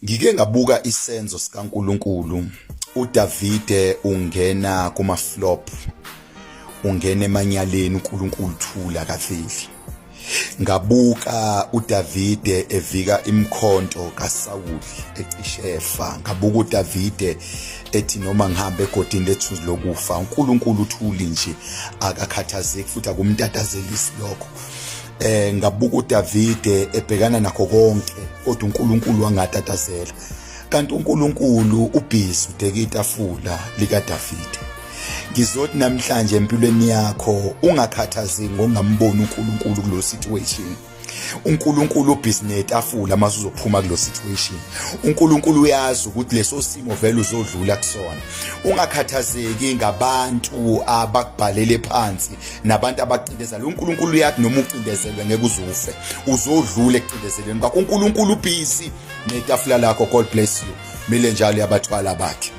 Ngike ngabuka isenzo sikaNkuluNkulu. uDavide ungena kuma-flop, ungena emanyaleni uNkulunkulu thula kafeli. Ngabuka uDavide evika imkhonto kaSawuli ecishe efa. Ngabuka uDavide ethi noma ngihambe egodini lethuzi lokufa uNkulunkulu uthuli nje, akakhathazeki futhi akumtatazelisi lokho. Ngabuka uDavide ebhekana nakho konke kodwa uNkulunkulu wangatatazela. Kanti uNkulunkulu ubhizi udeka itafula likaDavide. Ngizothi namhlanje empilweni yakho ungakhathazeki ngongamboni uNkulunkulu kulo situation. uNkulunkulu ubhizi netafula mase uzophuma kulo situation. uNkulunkulu uyazi ukuthi leso simo vele uzodlula kusona. Ungakhathazeki ngabantu abakubhalele phansi nabantu abacindezela. uNkulunkulu uyathi noma ucindezelwe ngeke uzufe, uzodlula ekucindezelweni kwakho. uNkulunkulu ubhizi netafula lakho. God bless you. Mile njalo yabathwala bakhe.